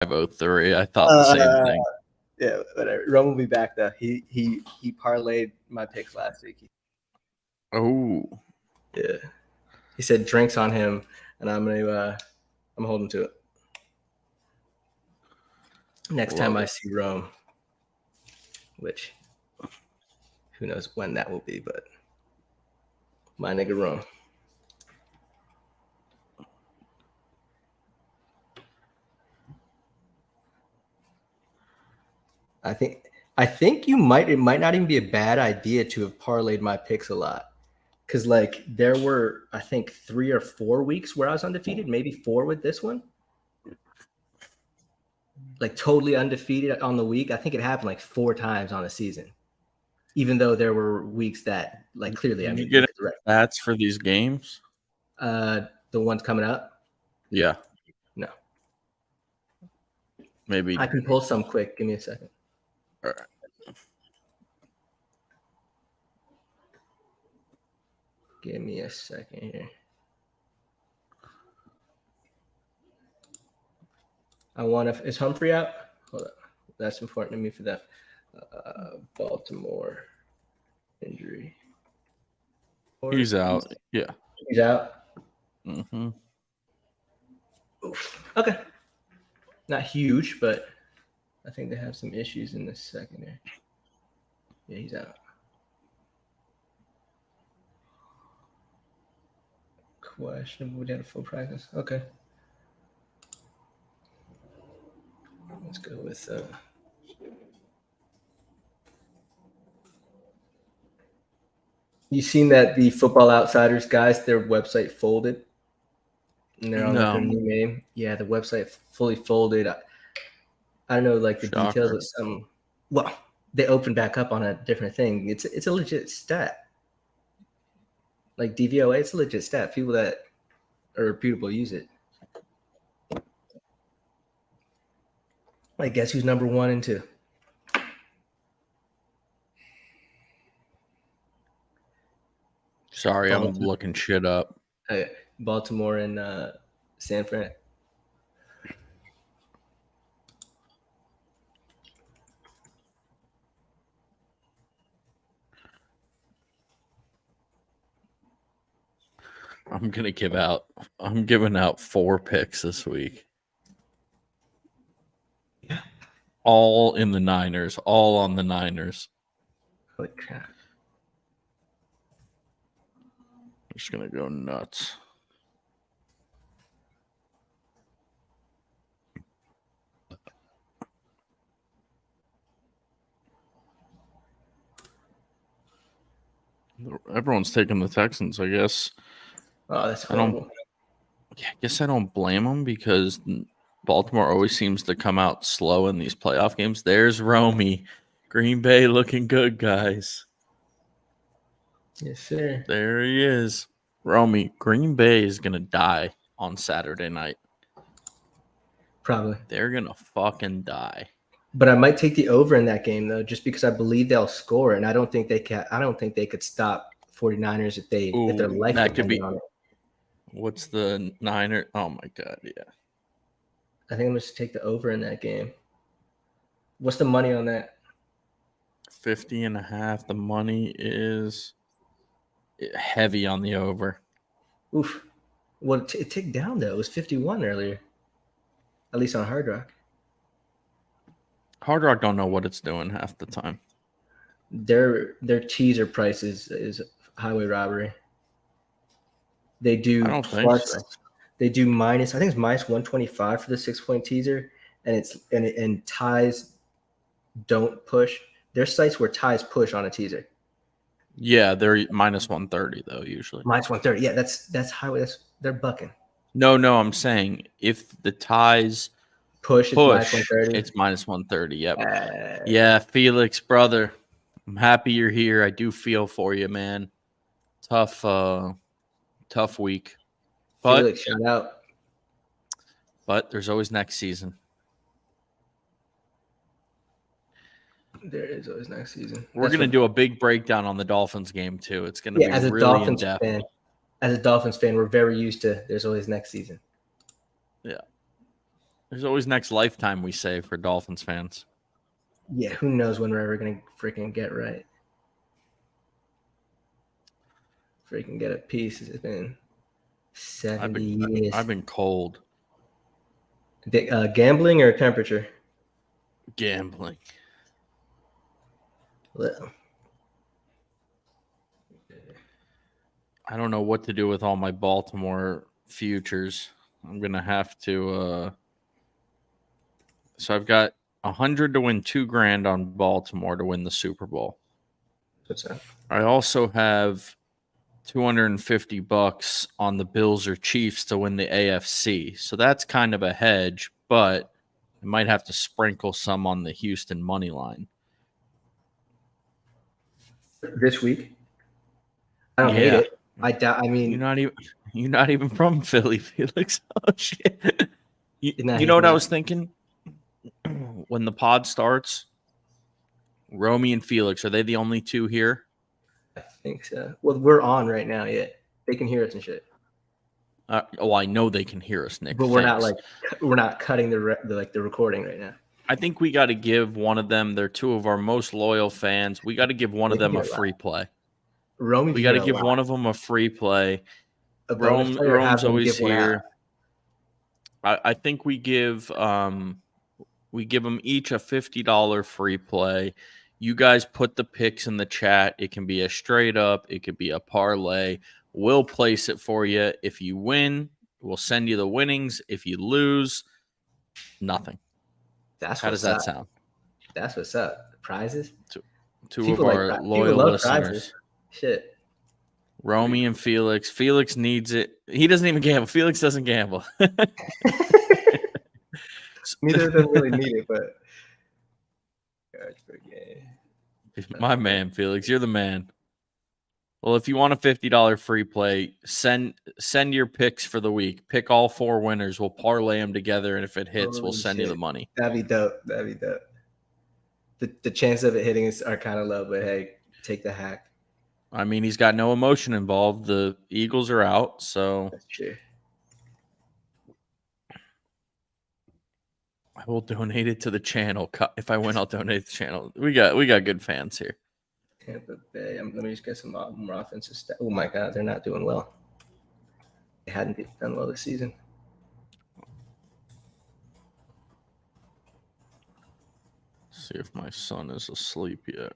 503. I thought the same thing. Yeah, whatever. Rome will be back though. He parlayed my picks last week. Oh, yeah. He said drinks on him, and I'm holding to it. Next time I see Rome, which who knows when that will be, but my nigga Rome. I think it might not even be a bad idea to have parlayed my picks a lot. Because, like, there were, I think, 3 or 4 weeks where I was undefeated, maybe 4 with this one. Like, totally undefeated on the week. I think it happened, like, 4 times on a season. Even though there were weeks that, like, clearly, Did you get stats for these games? The ones coming up? Yeah. No. Maybe. I can pull some quick. Give me a second. All right. Give me a second here. Is Humphrey out? Hold on. That's important to me for that. Baltimore injury. He's out. Yeah. He's out? Mm-hmm. Oof. Okay. Not huge, but I think they have some issues in this secondary. Yeah, he's out. Questionable. We had a full practice. Okay. Let's go with you seen that the Football Outsiders guys, their website folded? And they're on like their new name. Yeah, the website fully folded. I don't know, like the details of some. Well, they opened back up on a different thing. It's a legit stat. Like DVOA, it's a legit stat. People that are reputable use it. I guess who's number 1 and 2? Sorry, I'm looking shit up. Baltimore and San Fran. I'm giving out 4 picks this week. Yeah. All in the Niners. All on the Niners. Holy crap. I'm just going to go nuts. Everyone's taking the Texans, I guess. Oh, that's horrible. I guess I don't blame them because Baltimore always seems to come out slow in these playoff games. There's Romy. Green Bay looking good, guys. Yes, sir. There he is. Romy, Green Bay is going to die on Saturday night. Probably. They're going to fucking die. But I might take the over in that game, though, just because I believe they'll score, and I don't think they could stop 49ers if their life depended on it. What's the Niner? Oh, my God, yeah. I think I'm going to take the over in that game. What's the money on that? 50.5. The money is heavy on the over. Oof. Well, it ticked down, though. It was 51 earlier, at least on Hard Rock. Hard Rock don't know what it's doing half the time. Their teaser price is highway robbery. They do I don't think so. They do minus. I think it's minus 125 for the 6-point teaser, and ties don't push. There's sites where ties push on a teaser. Yeah, they're minus 130 though usually. Minus 130. Yeah, that's highway. They're bucking. No, I'm saying if the ties push, it's minus 130. Yep. Yeah, Felix, brother, I'm happy you're here. I do feel for you, man. Tough week. But Felix, shout out. But there's always next season. There is always next season. We're going to do a big breakdown on the Dolphins game too. It's going to be really in-depth. As a Dolphins fan, we're very used to there's always next season. Yeah. There's always next lifetime, we say, for Dolphins fans. Yeah, who knows when we're ever going to freaking get right. Freaking get a piece. It's been 70 years. I've been cold. Gambling or temperature? Gambling. Well, I don't know what to do with all my Baltimore futures. I'm going to have to so I've got 100 to win $2,000 on Baltimore to win the Super Bowl. what's that? I also have $250 on the Bills or Chiefs to win the AFC. So that's kind of a hedge, but I might have to sprinkle some on the Houston money line. This week? I don't hate it. I doubt. I mean, you're not even from Philly, Felix. Oh shit! You know what I was thinking when the pod starts? Romy and Felix, are they the only two here? I think so. Well, we're on right now. Yeah, they can hear us and shit. I know they can hear us, Nick. But we're not cutting the recording right now. I think we got to give one of them. They're two of our most loyal fans. We got to give one of them a free play. We got to give one of them a free play. Rome's always here. I think we give them each a $50 free play. You guys put the picks in the chat. It can be a straight up. It could be a parlay. We'll place it for you. If you win, we'll send you the winnings. If you lose, nothing. How does that sound? That's what's up. Prizes? Two of our loyal listeners. Prizes. Shit. Romy and Felix. Felix needs it. He doesn't even gamble. Felix doesn't gamble. Neither of them really need it, but my man, Felix, you're the man. Well, if you want a $50 free play, send your picks for the week. Pick all 4 winners. We'll parlay them together, and if it hits, we'll send you the money. That'd be dope. The chance of it hitting are kind of low, but hey, take the hack. I mean, he's got no emotion involved. The Eagles are out, so that's true. I will donate it to the channel. If I win, I'll donate to the channel. We got good fans here. Tampa Bay. Let me just get some more offensive stats. Oh my God, they're not doing well. They hadn't done well this season. See if my son is asleep yet.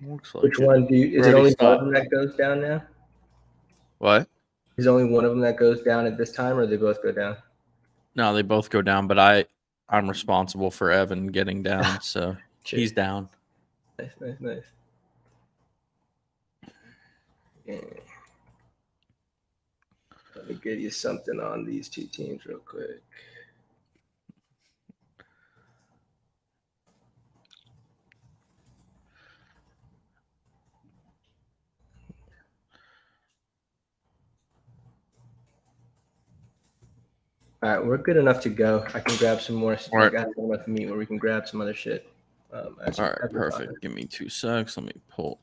Looks like which one do you? Is it only one of them that goes down now? What? Is only one of them that goes down at this time, or they both go down? No, they both go down, but I'm responsible for Evan getting down, so he's down. Nice. Yeah. Let me give you something on these two teams real quick. All right, we're good enough to go. I can grab some more. All right. I got enough meat where we can grab some other shit. All right, perfect. Give me 2 seconds. Let me pull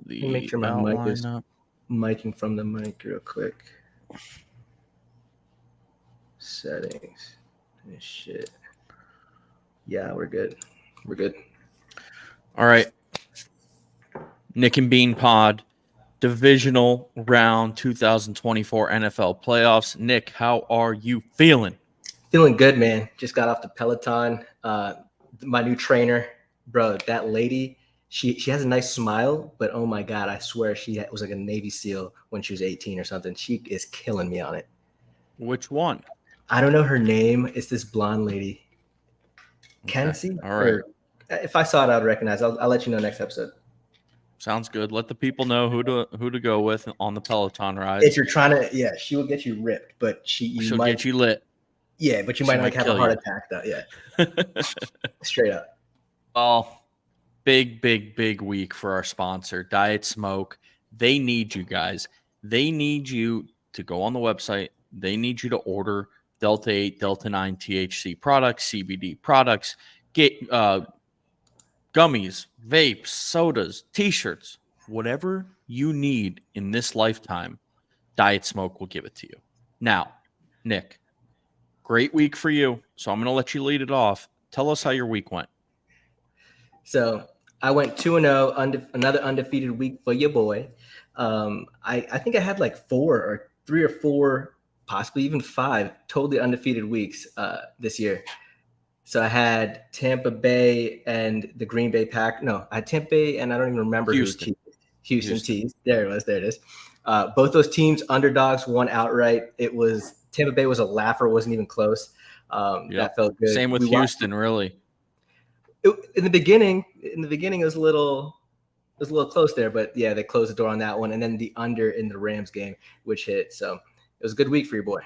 the make sure my outline mic is up. Miking from the mic real quick. Settings. Shit. Yeah, we're good. We're good. All right. Nick and Bean Pod. Divisional Round 2024 NFL playoffs. Nick, how are you feeling? Feeling good, man. Just got off the Peloton. My new trainer, bro, that lady, she has a nice smile, but oh my God, I swear she was like a Navy SEAL when she was 18 or something. She is killing me on it. Which one? I don't know her name. It's this blonde lady. Okay. All right. If I saw it, I'd recognize. I'll let you know next episode. Sounds good. Let the people know who to go with on the Peloton ride. If you're trying to, she will get you ripped, but she'll get you lit. Yeah, but you might have a heart attack though. Yeah, straight up. Oh, big week for our sponsor, Diet Smoke. They need you guys. They need you to go on the website. They need you to order Delta 8, Delta 9 THC products, CBD products. Get gummies, vapes, sodas, t-shirts, whatever you need in this lifetime, Diet Smoke will give it to you. Now, Nick, great week for you. So I'm going to let you lead it off. Tell us how your week went. So I went 2-0, another undefeated week for your boy. I think I had like 3 or 4, possibly even 5 totally undefeated weeks this year. So I had Tampa Bay and the Green Bay Pack. No, I had Tampa Bay and I don't even remember Houston. Houston teased. There it is. Both those teams, underdogs, won outright. It was Tampa Bay was a laugher. It wasn't even close. That felt good. Same with Houston, really. In the beginning, it was a little close there, but yeah, they closed the door on that one. And then the under in the Rams game, which hit. So it was a good week for your boy.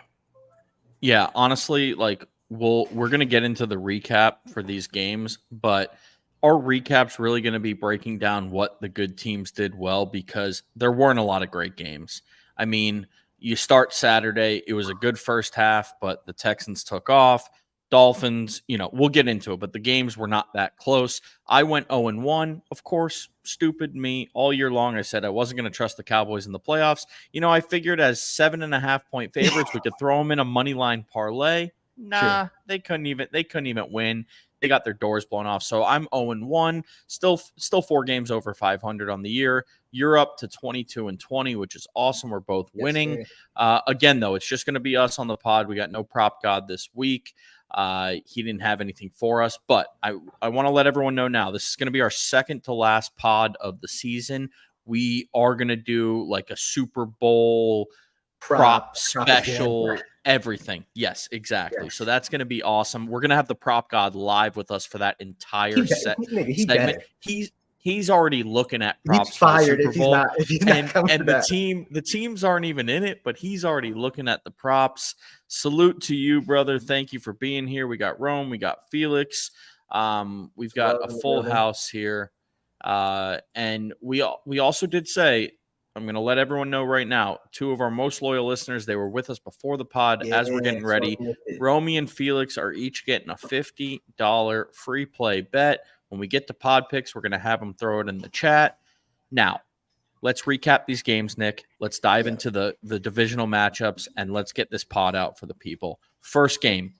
Yeah, honestly, like we're gonna get into the recap for these games, but our recap's really gonna be breaking down what the good teams did well because there weren't a lot of great games. I mean, you start Saturday, it was a good first half, but the Texans took off. Dolphins, we'll get into it, but the games were not that close. I went 0-1, of course, stupid me. All year long, I said I wasn't going to trust the Cowboys in the playoffs. I figured as 7.5-point favorites, we could throw them in a money line parlay. Nah, they couldn't even win. They got their doors blown off. So I'm 0-1, still 4 games over 500 on the year. You're up to 22-20, which is awesome. We're both winning. Again, though, it's just going to be us on the pod. We got no prop god this week. He didn't have anything for us, but I want to let everyone know now, this is going to be our second to last pod of the season. We are going to do like a Super Bowl prop special, everything. Yes, exactly. Yes. So that's going to be awesome. We're going to have the prop god live with us for that entire segment. He's already looking at props. He's fired if he's not and the teams aren't even in it, but he's already looking at the props. Salute to you, brother. Thank you for being here. We got Rome, we got Felix. We've got a full house here. And we also did say, I'm going to let everyone know right now, 2 of our most loyal listeners, they were with us before the pod as we're getting ready. Romy and Felix are each getting a $50 free play bet. When we get to pod picks, we're going to have them throw it in the chat. Now, let's recap these games, Nick. Let's dive into the divisional matchups, and let's get this pod out for the people. First game,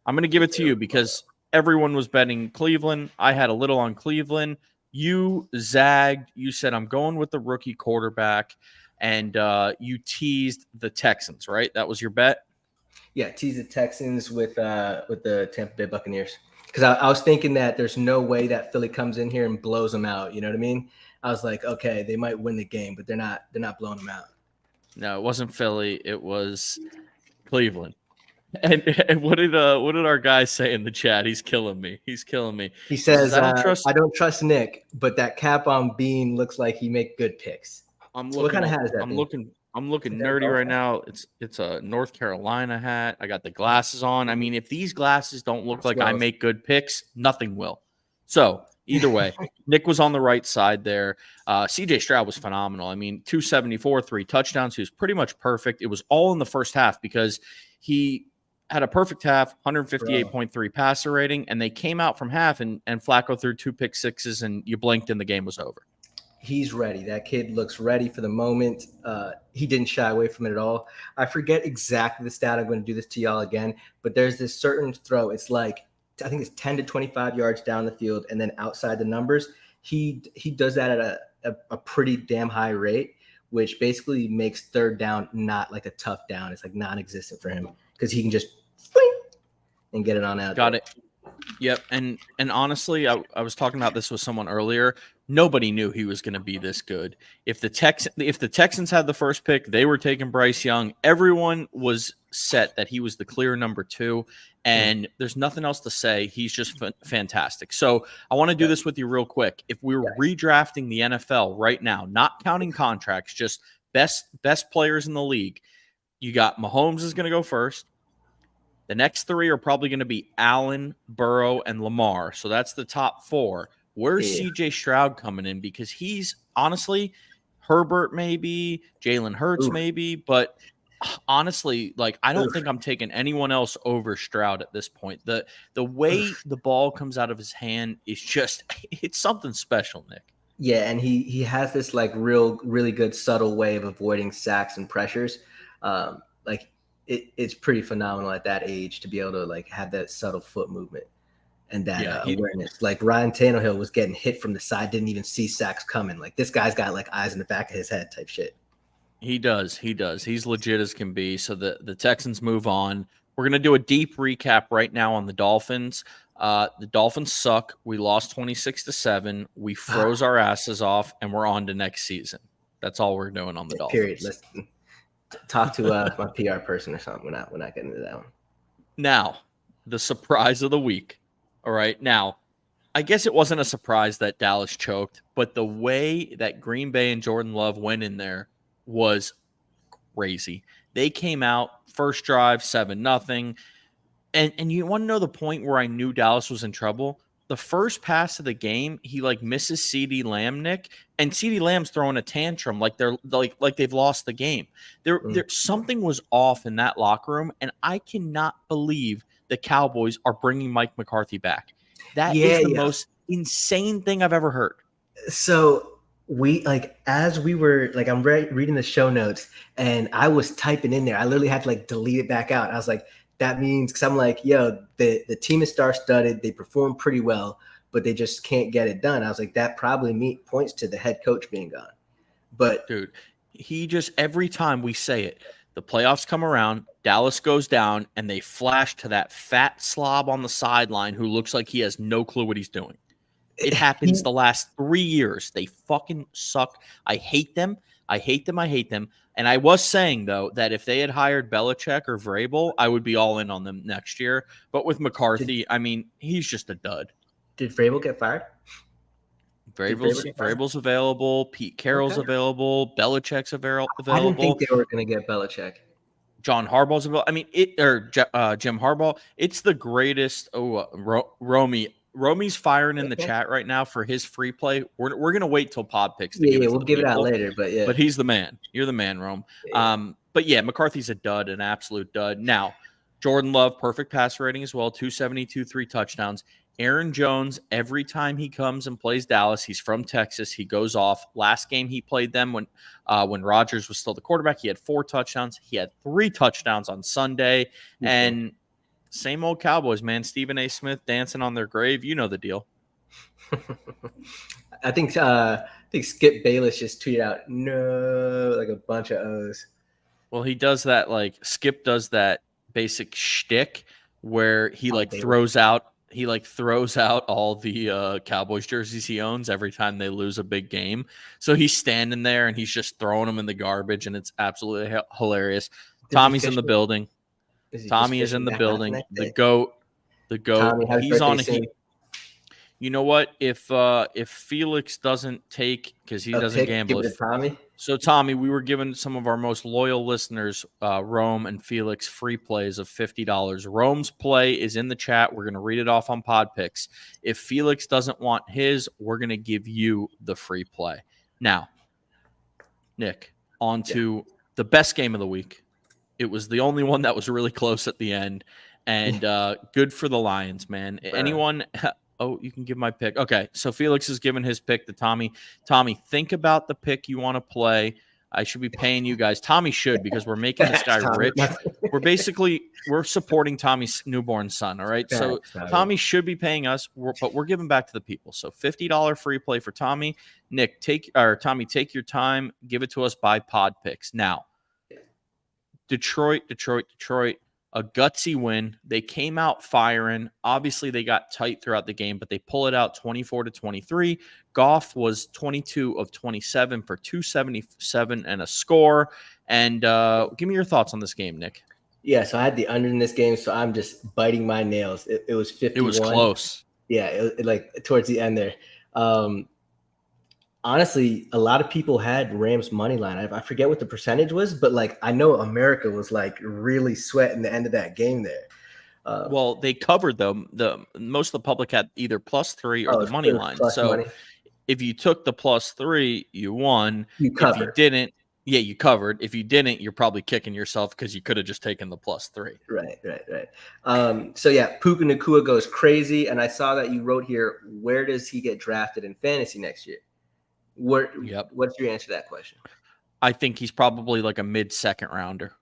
I'm going to give it to you because everyone was betting Cleveland. I had a little on Cleveland. You zagged. You said, I'm going with the rookie quarterback, and you teased the Texans, right? That was your bet? Yeah, teased the Texans with the Tampa Bay Buccaneers. Because I was thinking that there's no way that Philly comes in here and blows them out. You know what I mean? I was like, okay, they might win the game, but they're not blowing them out. No, it wasn't Philly. It was Cleveland. And what did our guy say in the chat? He's killing me. He says, I don't trust Nick, but that cap on Bean looks like he make good picks. What kind of hat is that? I'm looking nerdy right now. It's a North Carolina hat. I got the glasses on. I mean, if these glasses don't look like I make good picks, nothing will. So either way, Nick was on the right side there. CJ Stroud was phenomenal. I mean, 274, 3 touchdowns. He was pretty much perfect. It was all in the first half because he had a perfect half, 158.3 passer rating, and they came out from half and Flacco threw 2 pick sixes, and you blinked and the game was over. He's ready. That kid looks ready for the moment. He didn't shy away from it at all. I forget exactly the stat. I'm going to do this to y'all again, but there's this certain throw. It's like, I think it's 10 to 25 yards down the field and then outside the numbers. He does that at a pretty damn high rate, which basically makes third down not like a tough down. It's like non-existent for him because he can just and get it on out. Got it. Yep. And honestly, I was talking about this with someone earlier. Nobody knew he was going to be this good. If the Texans had the first pick, they were taking Bryce Young. Everyone was set that he was the clear number 2, and there's nothing else to say. He's just fantastic. So I want to do this with you real quick. If we were redrafting the NFL right now, not counting contracts, just best players in the league, you got Mahomes is going to go first. The next 3 are probably going to be Allen, Burrow, and Lamar. So that's the top 4. Where's CJ Stroud coming in? Because he's honestly Herbert maybe, Jalen Hurts maybe, but honestly, like I don't think I'm taking anyone else over Stroud at this point. The way the ball comes out of his hand is just it's something special, Nick. Yeah, and he has this like really good subtle way of avoiding sacks and pressures. Like it's pretty phenomenal at that age to be able to like have that subtle foot movement and that awareness. Like Ryan Tannehill was getting hit from the side, didn't even see sacks coming. Like this guy's got like eyes in the back of his head type shit. He does. He's legit as can be. So the Texans move on. We're gonna do a deep recap right now on the Dolphins. The Dolphins suck. We lost 26-7. We froze our asses off, and we're on to next season. That's all we're doing on the Dolphins. Period. Let's talk to my PR person or something. We're not getting into that one. Now, the surprise of the week. All right. Now, I guess it wasn't a surprise that Dallas choked, but the way that Green Bay and Jordan Love went in there was crazy. They came out first drive 7-0. And you want to know the point where I knew Dallas was in trouble? The first pass of the game, he like misses CeeDee Lamb, Nick, and CeeDee Lamb's throwing a tantrum like they've lost the game. There something was off in that locker room, and I cannot believe the Cowboys are bringing Mike McCarthy back. That is the most insane thing I've ever heard. So we like as we were like I'm reading the show notes, and I was typing in there. I literally had to like delete it back out. I was like, that means because I'm like, yo, the team is star-studded. They perform pretty well, but they just can't get it done. I was like, that probably points to the head coach being gone. But dude, he just every time we say it, the playoffs come around, Dallas goes down, and they flash to that fat slob on the sideline who looks like he has no clue what he's doing. It happens the last 3 years. They fucking suck. I hate them. I hate them. And I was saying, though, that if they had hired Belichick or Vrabel, I would be all in on them next year. But with McCarthy, I mean, he's just a dud. Did Vrabel get fired? Vrabel's available. Pete Carroll's available. Belichick's available. I didn't think they were going to get Belichick. John Harbaugh's available. I mean, Jim Harbaugh. It's the greatest. Romy's firing in the chat right now for his free play. We're gonna wait till pod picks. We'll give it out later, but he's the man. You're the man, Rome. Yeah. But yeah, McCarthy's a dud, an absolute dud. Now, Jordan Love, perfect pass rating as well, 272, 3 touchdowns. Aaron Jones, every time he comes and plays Dallas, he's from Texas. He goes off. Last game he played them when Rodgers was still the quarterback, he had 4 touchdowns. He had 3 touchdowns on Sunday, and. Same old Cowboys, man. Stephen A. Smith dancing on their grave. You know the deal. I think Skip Bayless just tweeted out no like a bunch of O's. Well, he does that like Skip does that basic shtick where he throws out all the Cowboys jerseys he owns every time they lose a big game. So he's standing there and he's just throwing them in the garbage, and it's absolutely hilarious. Tommy's in the building. Tommy is in the building. The goat. Tommy, he's on a heat. You know what? If Felix doesn't take, because he doesn't gamble. Tommy. So Tommy, we were giving some of our most loyal listeners, Rome and Felix, free plays of $50. Rome's play is in the chat. We're going to read it off on Pod Picks. If Felix doesn't want his, we're going to give you the free play. Now, Nick, on to the best game of the week. It was the only one that was really close at the end, and good for the Lions, man. Anyone? Oh, you can give my pick. Okay, so Felix has given his pick to Tommy. Tommy, think about the pick you want to play. I should be paying you guys. Tommy should, because we're making this guy rich. We're supporting Tommy's newborn son, all right? So Tommy should be paying us, but we're giving back to the people. So $50 free play for Tommy. Nick, Tommy, take your time. Give it to us by Pod Picks. Now, Detroit, a gutsy win. They came out firing. Obviously, they got tight throughout the game, but they pull it out 24-23. Goff was 22 of 27 for 277 and a score. And give me your thoughts on this game, Nick. Yeah, so I had the under in this game, so I'm just biting my nails. It was 51. It was close. Yeah, it like towards the end there. Honestly, a lot of people had Rams money line. I forget what the percentage was, but like I know America was like really sweating the end of that game there. Well, they covered them. The most of the public had either +3 or the money line. So money. If you took the +3, you won. You covered. If you didn't, you covered. If you didn't, you're probably kicking yourself because you could have just taken the +3. Right. So yeah, Puka Nacua goes crazy, and I saw that you wrote here, where does he get drafted in fantasy next year? What's your answer to that question? I think he's probably like a mid-second rounder.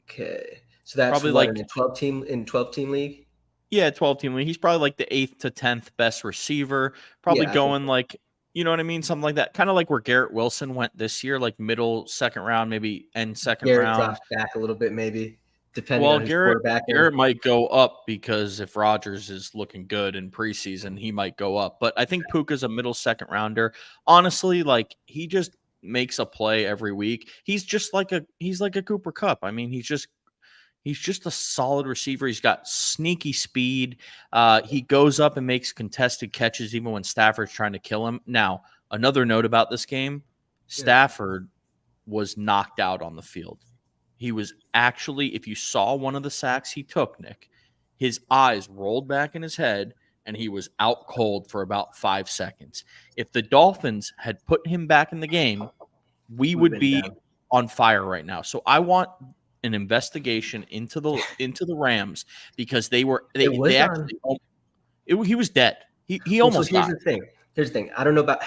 Okay. So that's Probably what, like in a 12-team league? Yeah, 12-team league. He's probably like the 8th to 10th best receiver. Probably Yeah, I think going like, you know what I mean? Something like that. Kind of like where Garrett Wilson went this year, like middle second round, maybe end second Garrett round. drops back a little bit, maybe, depending Well, on who's Garrett quarterbacking. might go up because if Rodgers is looking good in preseason, he might go up. But I think Puka's a middle second rounder. Honestly, like he just makes a play every week. He's like a Cooper Kupp. I mean, he's just a solid receiver. He's got sneaky speed. He goes up and makes contested catches even when Stafford's trying to kill him. Now, another note about this game, Stafford was knocked out on the field. He was actually, if you saw one of the sacks he took, Nick, his eyes rolled back in his head and he was out cold for about 5 seconds. If the Dolphins had put him back in the game, we We've would been be down. on fire right now. So I want an investigation into the Rams because they It was on. actually he was dead. He Well, so almost here's died. the thing. Here's the thing. I don't know about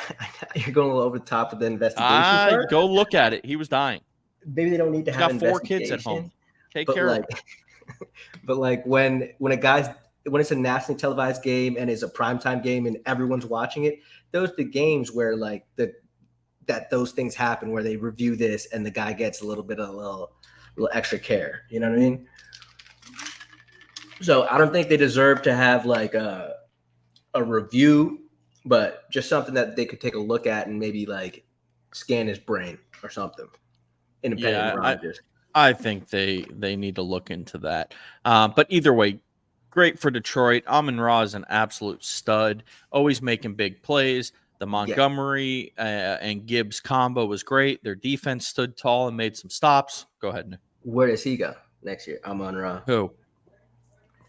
you're going a little over the top of the investigation part. Go look at it. He was dying. Maybe they don't need to He's have got 4 kids at home. investigation. Take But care of like, him. but like when it's a nationally televised game and it's a primetime game and everyone's watching it, those are the games where like those things happen where they review this and the guy gets a little extra care. You know what I mean? So I don't think they deserve to have like a review, but just something that they could take a look at and maybe like scan his brain or something. Independent Rodgers. I think they need to look into that. But either way, great for Detroit. Amon-Ra is an absolute stud, always making big plays. The Montgomery and Gibbs combo was great. Their defense stood tall and made some stops. Go ahead, Nick. Where does he go next year? Amon-Ra. Who?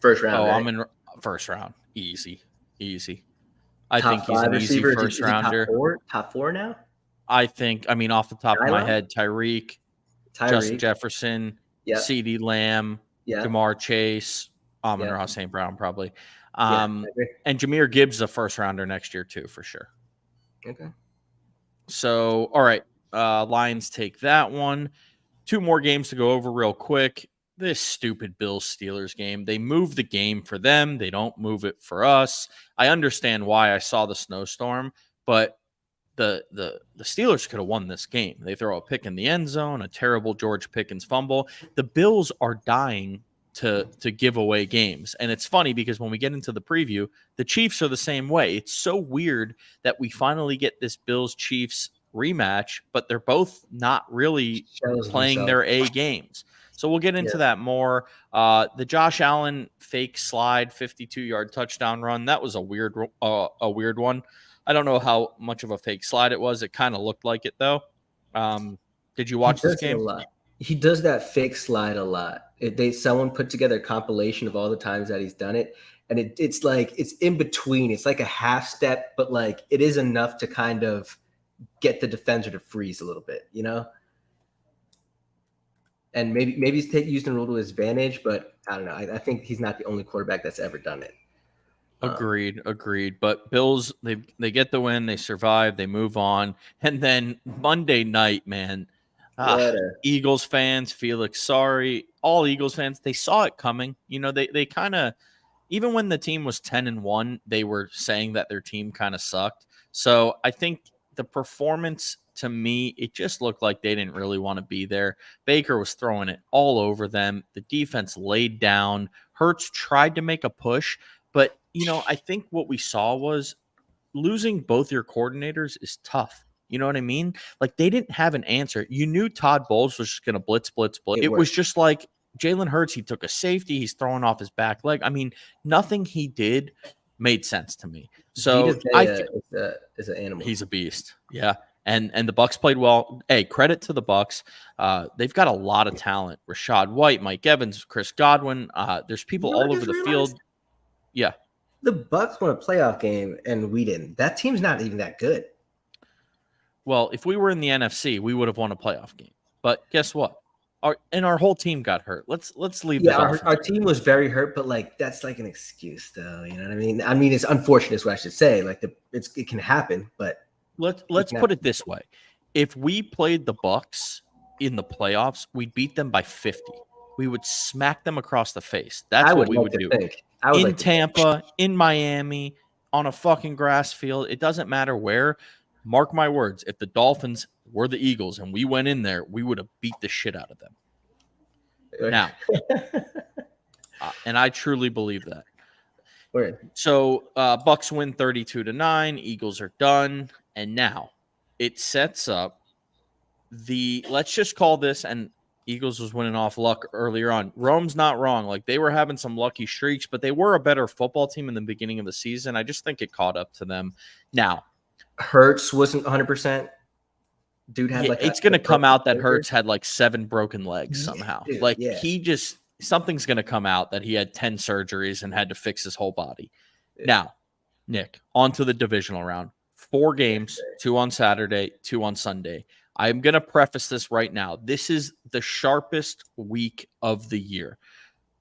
First round. Oh, right? I'm in first round. Easy. I top think he's an easy first rounder. Top four now? I mean, off the top of my head, Tyreek, Justin Jefferson, CeeDee Lamb, Jamar Chase, Amon-Ra St. Brown probably. And Jahmyr Gibbs is a first rounder next year too, for sure. Okay. So, all right. Lions take that one. 2 more games to go over real quick. This stupid Bills-Steelers game. They move the game for them. They don't move it for us. I understand why. I saw the snowstorm, but the Steelers could have won this game. They throw a pick in the end zone, a terrible George Pickens fumble. The Bills are dying to give away games. And it's funny because when we get into the preview, the Chiefs are the same way. It's so weird that we finally get this Bills-Chiefs rematch, but they're both not really playing their A games. So we'll get into that more. The Josh Allen fake slide 52-yard touchdown run, that was a weird one. I don't know how much of a fake slide it was. It kind of looked like it, though. Did you watch this game? A lot. He does that fake slide a lot. Someone put together a compilation of all the times that he's done it, and it's like it's in between. It's like a half step, but like it is enough to kind of get the defender to freeze a little bit, you know? And maybe he's used the rule to his advantage, but I don't know. I think he's not the only quarterback that's ever done it. Agreed. But Bills, they get the win, they survive, they move on, and then Monday night, man, Eagles fans, Felix, sorry, all Eagles fans, they saw it coming. You know, they kind of, even when the team was 10-1, they were saying that their team kind of sucked. So I think the performance, to me, it just looked like they didn't really want to be there. Baker was throwing it all over them. The defense laid down. Hurts tried to make a push, but, you know, I think what we saw was losing both your coordinators is tough. You know what I mean? Like, they didn't have an answer. You knew Todd Bowles was just going to blitz. It was just like Jalen Hurts. He took a safety. He's throwing off his back leg. I mean, nothing he did made sense to me. So is an animal. He's a beast. Yeah. And the Bucs played well. Hey, credit to the Bucs. They've got a lot of talent. Rashad White, Mike Evans, Chris Godwin. There's people all over the field. Yeah. The Bucs won a playoff game and we didn't. That team's not even that good. Well, if we were in the NFC, we would have won a playoff game. But guess what? Our whole team got hurt. Let's leave. Yeah, our team was very hurt, but like that's like an excuse, though. You know what I mean? I mean, it's unfortunate, is what I should say. Like it can happen, but let's put it this way: if we played the Bucs in the playoffs, we'd beat them by 50. we would smack them across the face. That's what we would do. In Tampa, in Miami, on a fucking grass field. It doesn't matter where. Mark my words, if the Dolphins were the Eagles and we went in there, we would have beat the shit out of them. Now, and I truly believe that. Word. So Bucks win 32-9. Eagles are done. And now it sets up let's just call this, and Eagles was winning off luck earlier on. Rome's not wrong. Like, they were having some lucky streaks, but they were a better football team in the beginning of the season. I just think it caught up to them. Now, Hurts wasn't 100%. Dude had it's going to come out that Hurts had like 7 broken legs somehow. Something's going to come out that he had 10 surgeries and had to fix his whole body. Yeah. Now, Nick, on to the divisional round. 4 games, 2 on Saturday, 2 on Sunday. I'm going to preface this right now. This is the sharpest week of the year.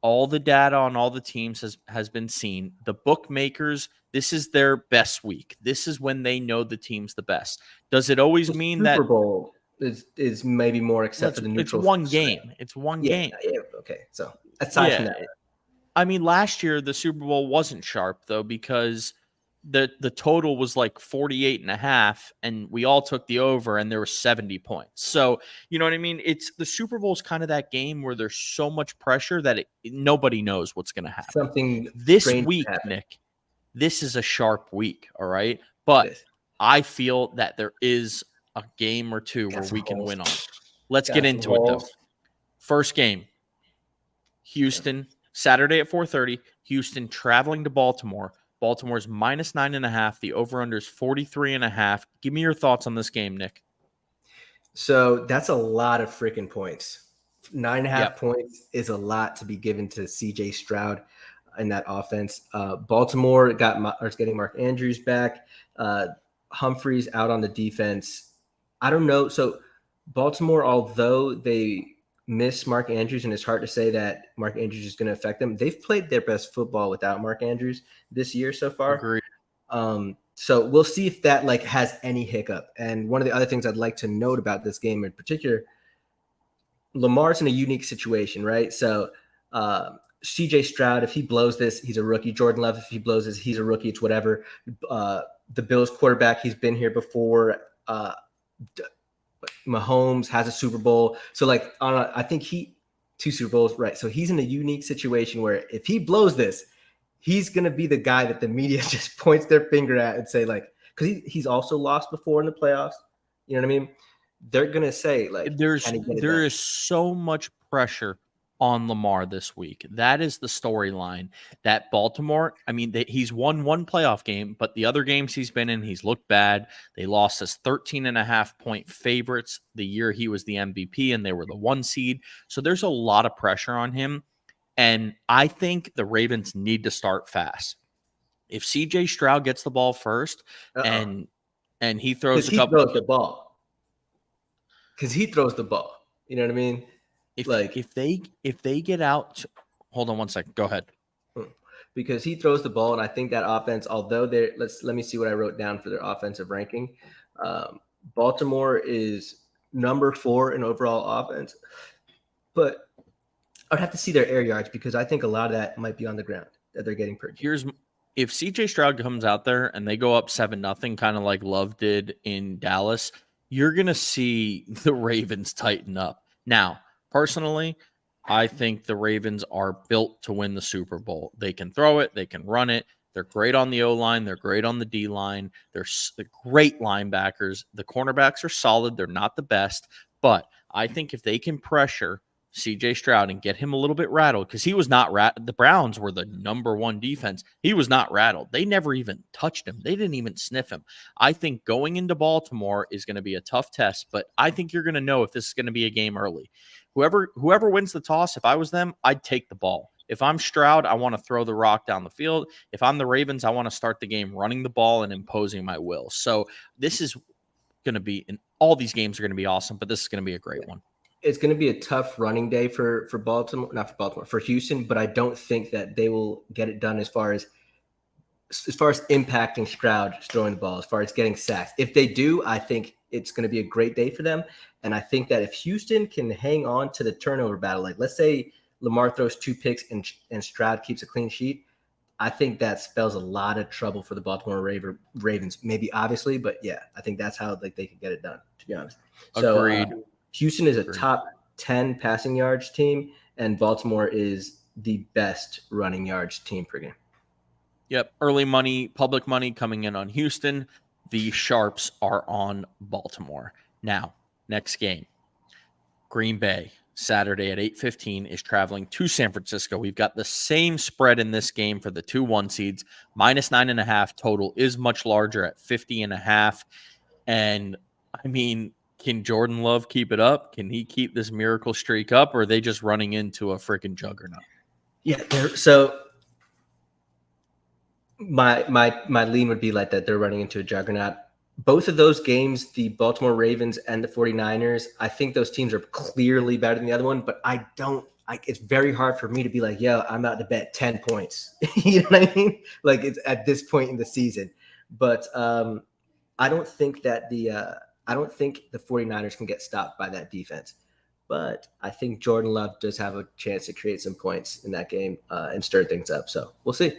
All the data on all the teams has been seen. The bookmakers, this is their best week. This is when they know the team's the best. Does it always mean that Super Bowl is maybe more except for the neutral? It's one game. It's one game. Yeah, okay. So aside from that, I mean, last year the Super Bowl wasn't sharp though because the total was like 48.5 and we all took the over and there were 70 points. So, you know what I mean? It's the Super Bowl is kind of that game where there's so much pressure that nobody knows what's going to happen. Something this week, Nick, this is a sharp week. All right. But I feel that there is a game or two where we can win on. Let's get into it though. First game, Houston, Saturday at 4:30, Houston traveling to Baltimore. Baltimore's -9.5. The over-under is 43.5. Give me your thoughts on this game, Nick. So that's a lot of freaking points. 9.5 points is a lot to be given to CJ Stroud in that offense. Baltimore is getting Mark Andrews back. Humphreys out on the defense. I don't know. So Baltimore, although they miss Mark Andrews, and it's hard to say that Mark Andrews is going to affect them. They've played their best football without Mark Andrews this year so far. Agreed. So we'll see if that has any hiccup. And one of the other things I'd like to note about this game in particular, Lamar's in a unique situation, right? So CJ Stroud, if he blows this, he's a rookie. Jordan Love, if he blows this, he's a rookie. It's whatever. The Bills quarterback, he's been here before. Mahomes has a Super Bowl. So I think 2 Super Bowls, right? So he's in a unique situation where if he blows this, he's going to be the guy that the media just points their finger at and say because he's also lost before in the playoffs. You know what I mean? They're going to say there is so much pressure on Lamar this week. That is the storyline that Baltimore, I mean, he's won 1 playoff game, but the other games he's been in, he's looked bad. They lost as 13.5 point favorites the year he was the MVP and they were the 1 seed. So there's a lot of pressure on him. And I think the Ravens need to start fast. If CJ Stroud gets the ball first and he throws the ball. Because he throws the ball. You know what I mean? If they get out, hold on one second. Go ahead. Because he throws the ball, and I think that offense, although let me see what I wrote down for their offensive ranking. Baltimore is number 4 in overall offense, but I'd have to see their air yards because I think a lot of that might be on the ground that they're getting per game. If CJ Stroud comes out there and they go up 7-0, kind of like Love did in Dallas, you're gonna see the Ravens tighten up. Now, personally, I think the Ravens are built to win the Super Bowl. They can throw it. They can run it. They're great on the O-line. They're great on the D-line. They're great linebackers. The cornerbacks are solid. They're not the best. But I think if they can pressure CJ Stroud and get him a little bit rattled, because he was not rattled. The Browns were the number 1 defense. He was not rattled. They never even touched him. They didn't even sniff him. I think going into Baltimore is going to be a tough test, but I think you're going to know if this is going to be a game early. Whoever wins the toss, if I was them, I'd take the ball. If I'm Stroud, I want to throw the rock down the field. If I'm the Ravens, I want to start the game running the ball and imposing my will. So this is going to be, and all these games are going to be awesome, but this is going to be a great one. It's going to be a tough running day for Baltimore, not for Baltimore, for Houston, but I don't think that they will get it done as far as impacting Stroud throwing the ball, as far as getting sacks. If they do, I think it's going to be a great day for them. And I think that if Houston can hang on to the turnover battle, let's say Lamar throws 2 picks and Stroud keeps a clean sheet, I think that spells a lot of trouble for the Baltimore Ravens. Maybe obviously, but yeah, I think that's how they could get it done, to be honest. So Agreed. Houston is a top 10 passing yards team, and Baltimore is the best running yards team per game. Yep. Early money, public money coming in on Houston. The sharps are on Baltimore. Now, next game. Green Bay, Saturday at 8:15 is traveling to San Francisco. We've got the same spread in this game for the 2-1 seeds. -9.5 total is much larger at 50.5. And I mean, can Jordan Love keep it up? Can he keep this miracle streak up, or are they just running into a freaking juggernaut? Yeah, so my lean would be like that. They're running into a juggernaut. Both of those games, the Baltimore Ravens and the 49ers, I think those teams are clearly better than the other one, but it's very hard for me to be like, yo, I'm about to bet 10 points. You know what I mean? Like, it's at this point in the season. But I don't think the 49ers can get stopped by that defense. But I think Jordan Love does have a chance to create some points in that game and stir things up. So we'll see.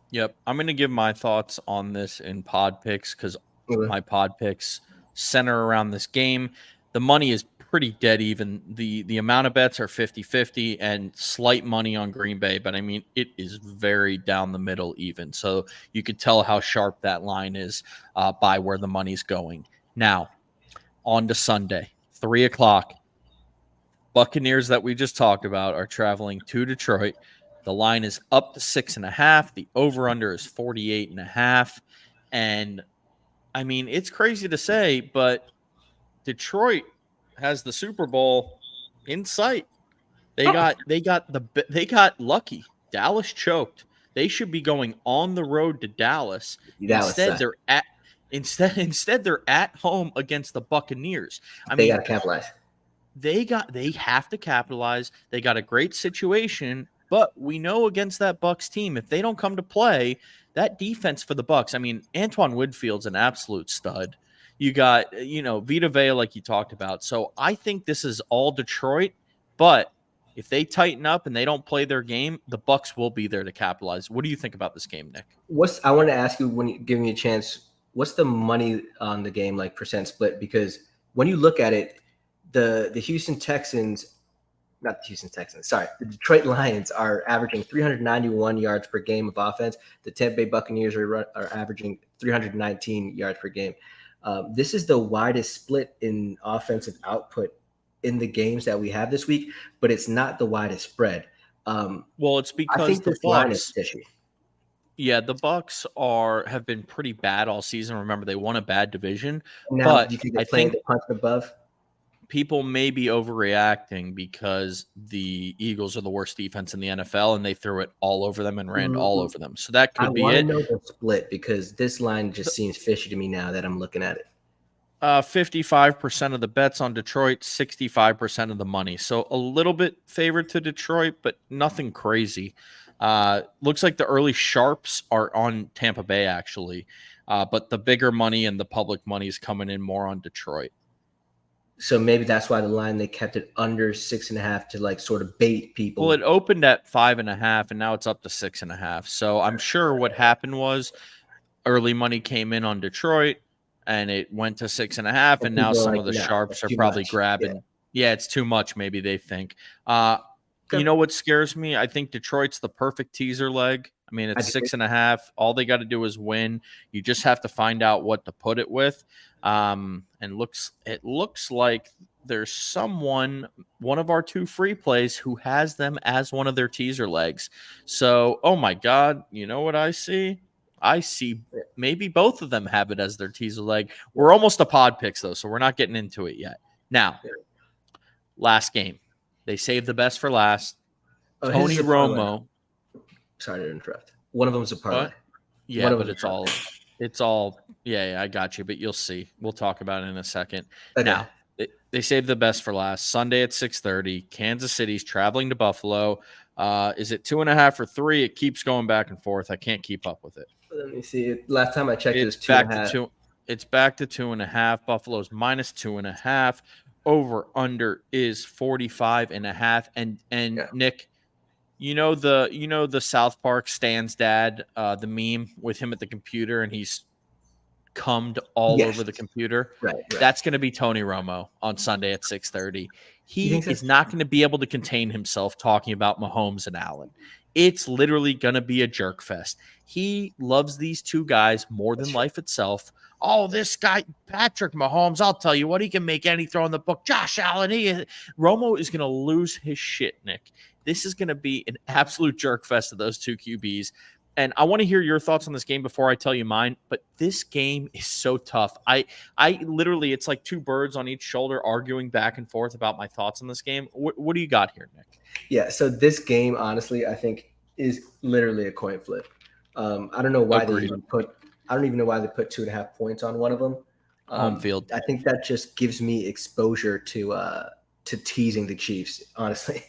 Yep. I'm going to give my thoughts on this in pod picks because my pod picks center around this game. The money is pretty dead even. The amount of bets are 50-50 and slight money on Green Bay, but I mean, it is very down the middle even. So you could tell how sharp that line is by where the money's going. Now, on to Sunday, 3 o'clock. Buccaneers that we just talked about are traveling to Detroit. The line is up to 6.5. The over-under is 48.5. And I mean, it's crazy to say, but Detroit has the Super Bowl in sight. They got lucky. Dallas choked. They should be going on the road to Dallas. Instead, they're at home against the Buccaneers. They got to capitalize. They have to capitalize. They got a great situation, but we know against that Bucs team, if they don't come to play, that defense for the Bucs. I mean, Antoine Winfield's an absolute stud. You got, Vita Vea, like you talked about. So I think this is all Detroit, but if they tighten up and they don't play their game, the Bucs will be there to capitalize. What do you think about this game, Nick? I want to ask you, when you give me a chance, what's the money on the game, like percent split? Because when you look at it, the Detroit Lions are averaging 391 yards per game of offense. The Tampa Bay Buccaneers are averaging 319 yards per game. This is the widest split in offensive output in the games that we have this week, but it's not the widest spread. Well, it's because I think this line is fishy. Yeah, the Bucs have been pretty bad all season. Remember, they won a bad division. Now, but do you think they're playing the punch above? People may be overreacting because the Eagles are the worst defense in the NFL, and they threw it all over them and ran all over them. So that could be it. I want to know the split because this line just seems fishy to me now that I'm looking at it. 55% of the bets on Detroit, 65% of the money. So a little bit favored to Detroit, but nothing crazy. Looks like the early sharps are on Tampa Bay, actually. But the bigger money and the public money is coming in more on Detroit. So maybe that's why the line, they kept it under 6.5 to like sort of bait people. Well, it opened at 5.5 and now it's up to 6.5. So I'm sure what happened was early money came in on Detroit and it went to 6.5. And now some of the sharps are probably grabbing. Yeah, it's too much. Maybe they think. You know what scares me? I think Detroit's the perfect teaser leg. I mean, it's 6.5. All they got to do is win. You just have to find out what to put it with. And it looks like there's one of our 2 free plays who has them as one of their teaser legs. So, oh my God, you know what I see? I see maybe both of them have it as their teaser leg. We're almost to pod picks though, so we're not getting into it yet. Now, last game. They saved the best for last. Tony Romo. Sorry to interrupt. One of them's a parlay. Yeah, but it's all. Yeah, I got you. But you'll see. We'll talk about it in a second. Okay. Now, they saved the best for last. Sunday at 6:30. Kansas City's traveling to Buffalo. Is it 2.5 or 3? It keeps going back and forth. I can't keep up with it. Let me see. Last time I checked, it was 2.5. It's back to 2.5. Buffalo's -2.5. over under is 45.5. And Nick, the South Park Stan's dad, the meme with him at the computer and he's cummed all over the computer. Right. That's going to be Tony Romo on Sunday at 6:30. He so? is not going to be able to contain himself talking about Mahomes and Allen. It's literally going to be a jerk fest. He loves these two guys more than life itself. Oh, this guy, Patrick Mahomes, I'll tell you what, he can make any throw in the book. Josh Allen, Romo is going to lose his shit, Nick. This is going to be an absolute jerk fest of those two QBs. And I want to hear your thoughts on this game before I tell you mine. But this game is so tough. I literally, it's like two birds on each shoulder arguing back and forth about my thoughts on this game. What do you got here, Nick? Yeah, so this game, honestly, I think is literally a coin flip. I don't know why Agreed. they even put. I don't even know why they put 2.5 points on one of them. Home field. I think that just gives me exposure to teasing the Chiefs, honestly.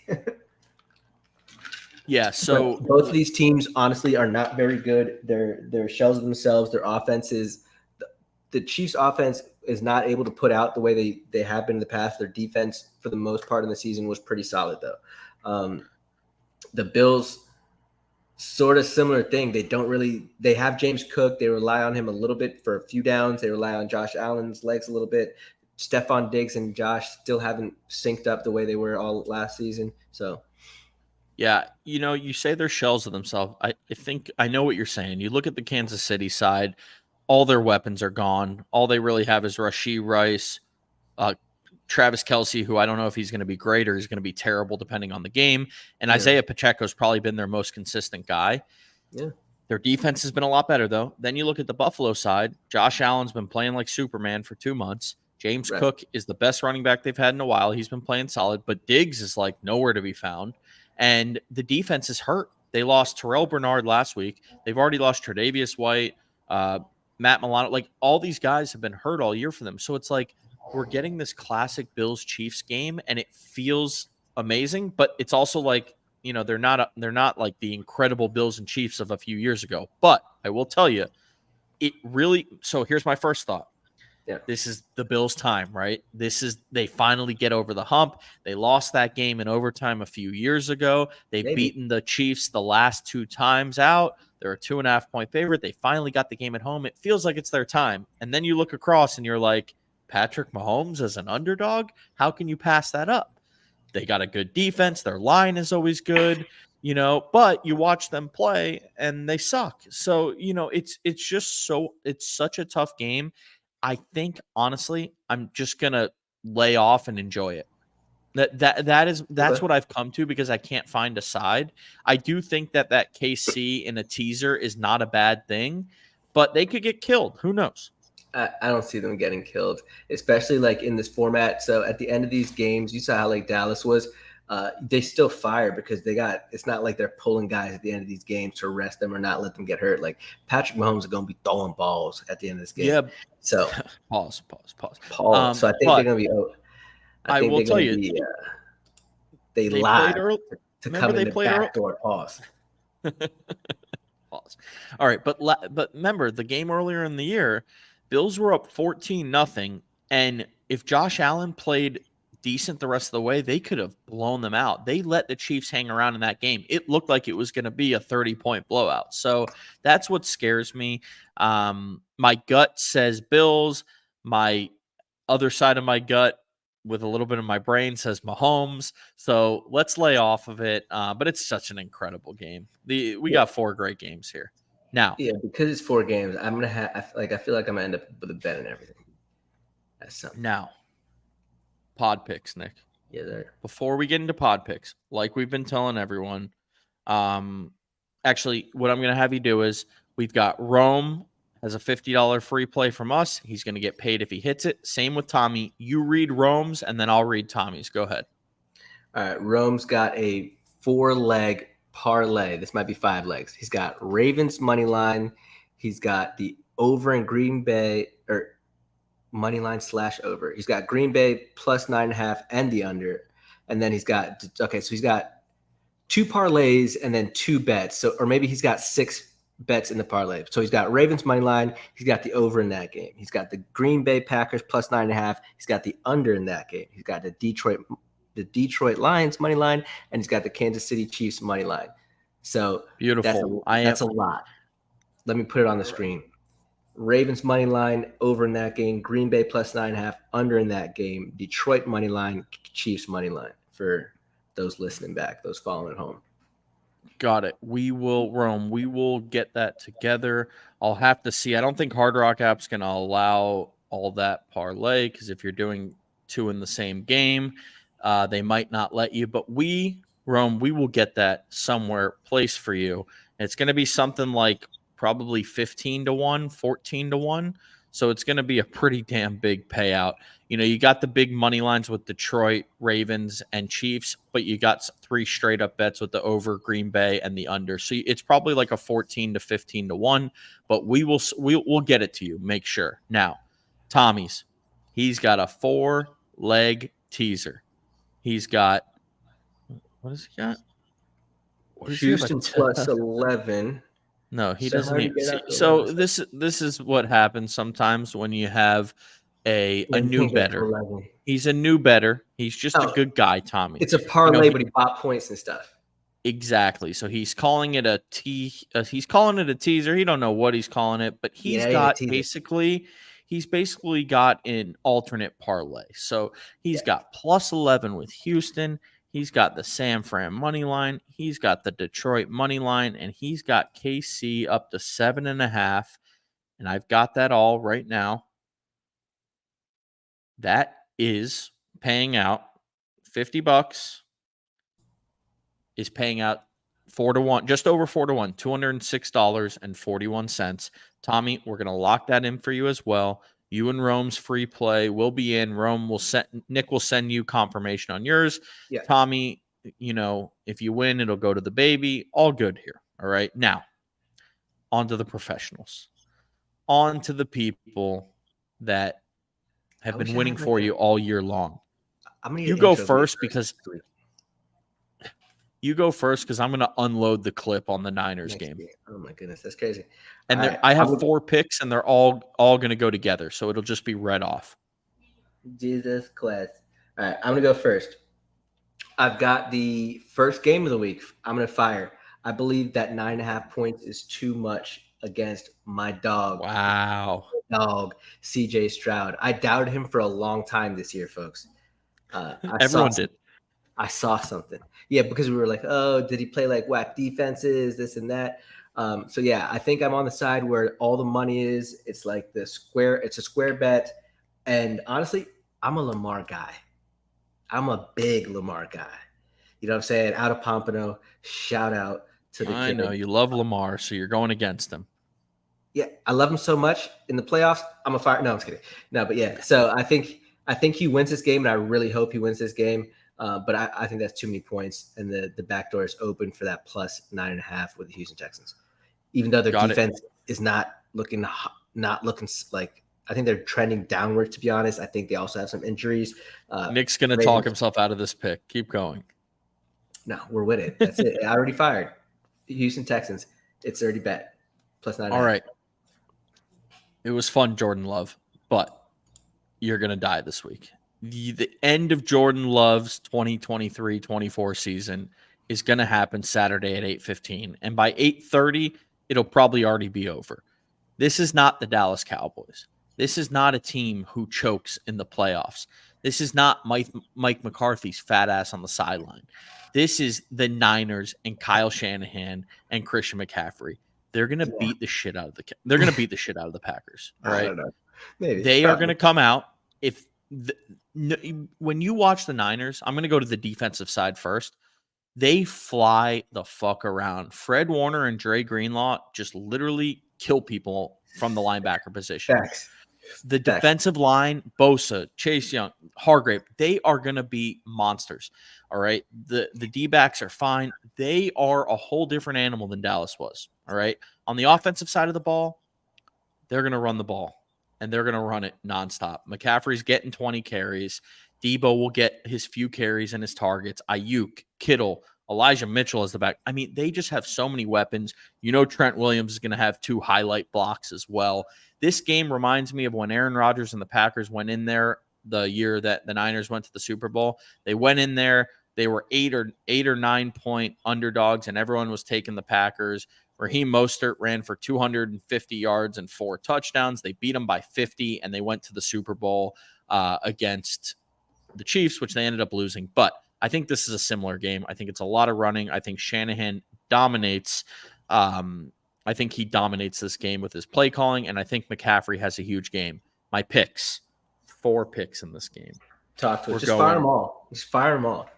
Yeah, so but both of these teams honestly are not very good. They're shells of themselves. Their offense is the Chiefs' offense is not able to put out the way they have been in the past. Their defense, for the most part in the season, was pretty solid though. The Bills, sort of similar thing. They have James Cook. They rely on him a little bit for a few downs. They rely on Josh Allen's legs a little bit. Stephon Diggs and Josh still haven't synced up the way they were all last season. So. Yeah, you say they're shells of themselves. I think I know what you're saying. You look at the Kansas City side, all their weapons are gone. All they really have is Rashee Rice, Travis Kelce, who I don't know if he's going to be great or he's going to be terrible depending on the game. And Isaiah Pacheco's probably been their most consistent guy. Yeah. Their defense has been a lot better, though. Then you look at the Buffalo side. Josh Allen's been playing like Superman for 2 months. James Cook is the best running back they've had in a while. He's been playing solid, but Diggs is like nowhere to be found. And the defense is hurt. They lost Terrell Bernard last week. They've already lost Tre'Davious White, Matt Milano. Like, all these guys have been hurt all year for them. So it's like we're getting this classic Bills-Chiefs game, and it feels amazing. But it's also like, they're not like the incredible Bills and Chiefs of a few years ago. But I will tell you, it really – so here's my first thought. Yeah. This is the Bills' time, right? They finally get over the hump. They lost that game in overtime a few years ago. They've beaten the Chiefs the last 2 times out. They're a 2.5-point favorite. They finally got the game at home. It feels like it's their time. And then you look across and you're like, Patrick Mahomes as an underdog? How can you pass that up? They got a good defense. Their line is always good, but you watch them play and they suck. So, it's such a tough game. I think, honestly, I'm just going to lay off and enjoy it. That's what I've come to because I can't find a side. I do think that KC in a teaser is not a bad thing, but they could get killed. Who knows? I don't see them getting killed, especially like in this format. So at the end of these games, you saw how like Dallas was. They still fire because it's not like they're pulling guys at the end of these games to arrest them or not let them get hurt. Like Patrick Mahomes is going to be throwing balls at the end of this game. Yeah. So pause. So I think they're going to be. I will tell you, they lied to come in the backdoor. Pause. Pause. All right, but remember the game earlier in the year, Bills were up 14-0, and if Josh Allen played decent the rest of the way, they could have blown them out. They let the Chiefs hang around in that game. It looked like it was going to be a 30-point blowout. So that's what scares me. My gut says Bills. My other side of my gut, with a little bit of my brain, says Mahomes. So let's lay off of it. But it's such an incredible game. We got 4 great games here. Now, because it's 4 games, I'm gonna have I feel like I'm gonna end up with a bet and everything. That's something. Now, pod picks, Nick. Yeah, there. Before we get into pod picks, like we've been telling everyone, actually, what I'm going to have you do is we've got Rome has a $50 free play from us. He's going to get paid if he hits it. Same with Tommy. You read Rome's, and then I'll read Tommy's. Go ahead. All right. Rome's got a 4-leg parlay. This might be 5 legs. He's got Ravens money line. He's got the over in Green Bay, or money line / over. He's got Green Bay plus 9.5 and the under. And then he's got, so he's got 2 parlays and then 2 bets. So, or maybe he's got 6 bets in the parlay. So he's got Ravens money line. He's got the over in that game. He's got the Green Bay Packers plus 9.5. He's got the under in that game. He's got the Detroit Lions money line, and he's got the Kansas City Chiefs money line. So beautiful. That's a lot. Let me put it on the screen. Ravens money line over in that game. Green Bay plus 9.5 under in that game. Detroit money line. Chiefs money line for those listening back, those following at home. Got it. We will get that together. I'll have to see. I don't think Hard Rock app's going to allow all that parlay because if you're doing two in the same game, they might not let you. But we will get that somewhere placed for you. It's going to be something like probably 15-1, 14-1. So it's going to be a pretty damn big payout. You got the big money lines with Detroit, Ravens, and Chiefs, but you got 3 straight up bets with the over, Green Bay, and the under. So it's probably like a 14 to 15-1, but we'll get it to you. Make sure. Now, Tommy's, he's got a 4-leg teaser. He's got, what has he got? Houston plus 11. No, he doesn't even. So this is what happens sometimes when you have a new bettor. He's a new bettor. He's just a good guy, Tommy. It's a parlay, but he bought points and stuff. Exactly. So he's calling it a teaser. He don't know what he's calling it, but he's basically got an alternate parlay. So he's got plus 11 with Houston. He's got the San Fran money line. He's got the Detroit money line, and he's got KC up to 7.5. And I've got that all right now. That is paying out $50. Is paying out 4-1, just over 4-1, $206.41. Tommy, we're gonna lock that in for you as well. You and Rome's free play will be in. Nick will send you confirmation on yours. Yeah. Tommy, if you win, it'll go to the baby. All good here. All right. Now, on to the professionals. On to the people that have been winning for you all year long. You go first because I'm going to unload the clip on the Niners game. Oh my goodness, that's crazy. And I have 4 picks, and they're all going to go together, so it'll just be read off. Jesus Christ! All right, I'm going to go first. I've got the first game of the week. I'm going to fire. I believe that 9.5 points is too much against my dog. Wow, dog CJ Stroud. I doubted him for a long time this year, folks. Everyone did. I saw something. Yeah, because we were like, oh, did he play like whack defenses, this and that? So yeah, I think I'm on the side where all the money is. It's like it's a square bet. And honestly, I'm a Lamar guy. I'm a big Lamar guy. You know what I'm saying? Out of Pompano, shout out to the kid. I know you love Lamar, so you're going against him. Yeah, I love him so much. In the playoffs, I'm a fire. No, I'm just kidding. No, but yeah. So I think he wins this game, and I really hope he wins this game. But I think that's too many points, and the back door is open for that plus 9.5 with the Houston Texans. Even though their defense is not looking like, I think they're trending downward, to be honest. I think they also have some injuries. Nick's going to talk himself out of this pick. Keep going. No, we're with it. That's it. I already fired. Houston Texans. It's already bet. Plus 9.5. All right. It was fun, Jordan Love, but you're going to die this week. The end of Jordan Love's 2023-24 season is going to happen Saturday at 8:15. And by 8:30, it'll probably already be over. This is not the Dallas Cowboys. This is not a team who chokes in the playoffs. This is not Mike McCarthy's fat ass on the sideline. This is the Niners and Kyle Shanahan and Christian McCaffrey. They're going to beat the shit out of the Packers. All right. I don't know. Maybe. They are going to come out. When you watch the Niners, I'm going to go to the defensive side first. They fly the fuck around. Fred Warner and Dre Greenlaw just literally kill people from the linebacker position. The defensive line, Bosa, Chase Young, Hargrave, they are going to be monsters. All right. The D-backs are fine. They are a whole different animal than Dallas was. All right. On the offensive side of the ball, they're going to run the ball, and they're going to run it nonstop. McCaffrey's getting 20 carries. Debo will get his few carries and his targets. Ayuk, Kittle, Elijah Mitchell is the back. I mean, they just have so many weapons. Trent Williams is going to have 2 highlight blocks as well. This game reminds me of when Aaron Rodgers and the Packers went in there the year that the Niners went to the Super Bowl. They went in there. They were 8 or 9 point underdogs, and everyone was taking the Packers. Raheem Mostert ran for 250 yards and 4 touchdowns. They beat them by 50, and they went to the Super Bowl against the Chiefs, which they ended up losing. But I think this is a similar game. I think it's a lot of running. I think Shanahan dominates. I think he dominates this game with his play calling, and I think McCaffrey has a huge game. My picks, 4 picks in this game. Talk to us. Just fire them all. Just fire them all.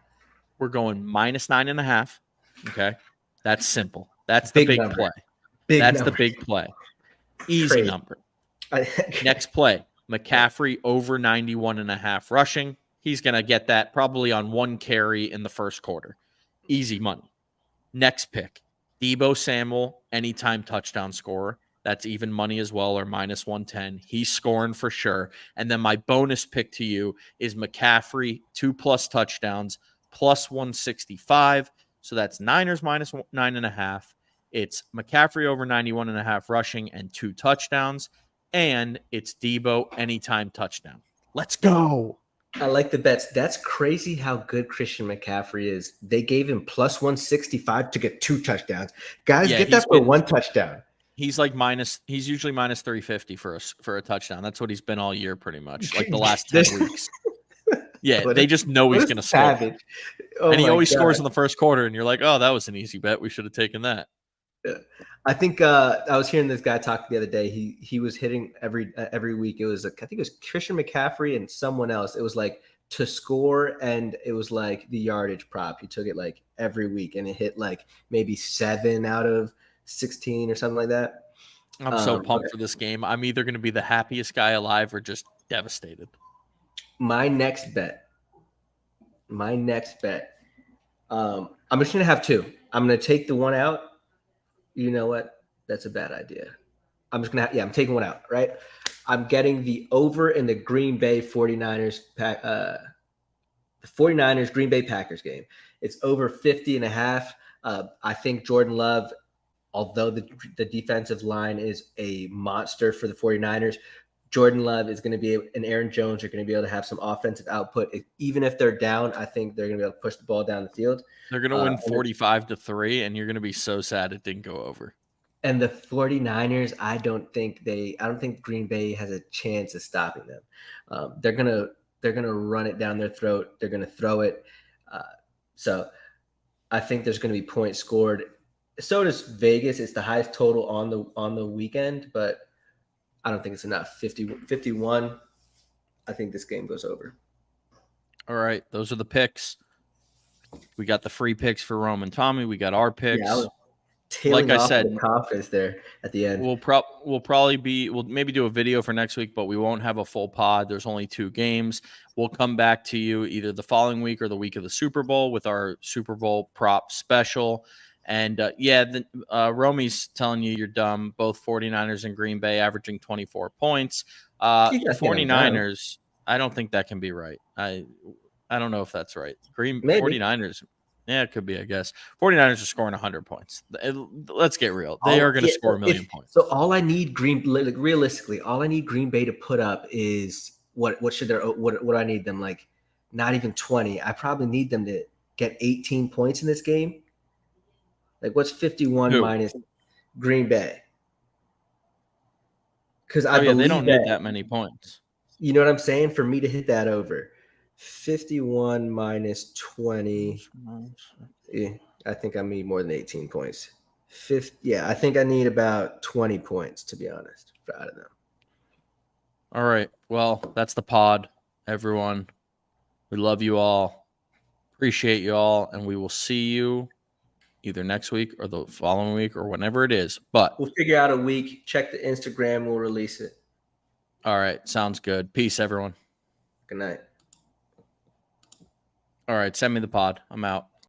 We're going -9.5. Okay, that's simple. That's the big play. That's the big play. Easy number. Next play, McCaffrey over 91.5 rushing. He's going to get that probably on 1 carry in the first quarter. Easy money. Next pick, Deebo Samuel, anytime touchdown scorer. That's even money as well, or -110. He's scoring for sure. And then my bonus pick to you is McCaffrey, 2+ touchdowns, +165. So that's Niners -9.5. It's McCaffrey over 91.5 rushing and 2 touchdowns. And it's Deebo anytime touchdown. Let's go. I like the bets. That's crazy how good Christian McCaffrey is. They gave him +165 to get 2 touchdowns. Guys, get that for 1 touchdown. He's like he's usually -350 for a touchdown. That's what he's been all year pretty much, like the last 10 weeks. Yeah, they just know he's going to score. Oh, and he always scores in the first quarter, and you're like, oh, that was an easy bet. We should have taken that. I think I was hearing this guy talk the other day. He was hitting every week. It was I think it was Christian McCaffrey and someone else. It was like to score, and it was like the yardage prop. He took it like every week, and it hit like maybe 7 out of 16 or something like that. I'm so pumped for this game. I'm either going to be the happiest guy alive or just devastated. My next bet. I'm just going to have 2. I'm going to take the one out. You know what? That's a bad idea. I'm taking one out, right? I'm getting the over in the Green Bay 49ers, the 49ers Green Bay Packers game. It's over 50.5. I think Jordan Love, although the defensive line is a monster for the 49ers, Jordan Love is going to be and Aaron Jones are going to be able to have some offensive output. Even if they're down, I think they're going to be able to push the ball down the field. They're going to win 45-3, and you're going to be so sad it didn't go over. And the 49ers, I don't think Green Bay has a chance of stopping them. They're gonna run it down their throat. They're gonna throw it. So I think there's gonna be points scored. So does Vegas. It's the highest total on the weekend, but I don't think it's enough. 51. I think this game goes over. All right, those are the picks. We got the free picks for Rome and Tommy. We got our picks. Yeah, like I said, the confidence there at the end. We'll maybe do a video for next week, but we won't have a full pod. There's only 2 games. We'll come back to you either the following week or the week of the Super Bowl with our Super Bowl prop special. And Romy's telling you you're dumb. Both 49ers and Green Bay averaging 24 points. The 49ers, I don't think that can be right. I don't know if that's right. 49ers. Yeah, it could be, I guess. 49ers are scoring 100 points. Let's get real. They are going to score a million points. So all I need realistically, all I need Green Bay to put up is what do I need them, like not even 20. I probably need them to get 18 points in this game. Like what's 51 minus Green Bay? Because they don't need that many points. You know what I'm saying? For me to hit that over. 51 minus 20. Yeah, I think I need more than 18 points. I think I need about 20 points, to be honest, out of them. All right. Well, that's the pod, everyone. We love you all. Appreciate you all. And we will see you either next week or the following week or whenever it is. But we'll figure out a week. Check the Instagram. We'll release it. All right. Sounds good. Peace, everyone. Good night. All right, send me the pod. I'm out.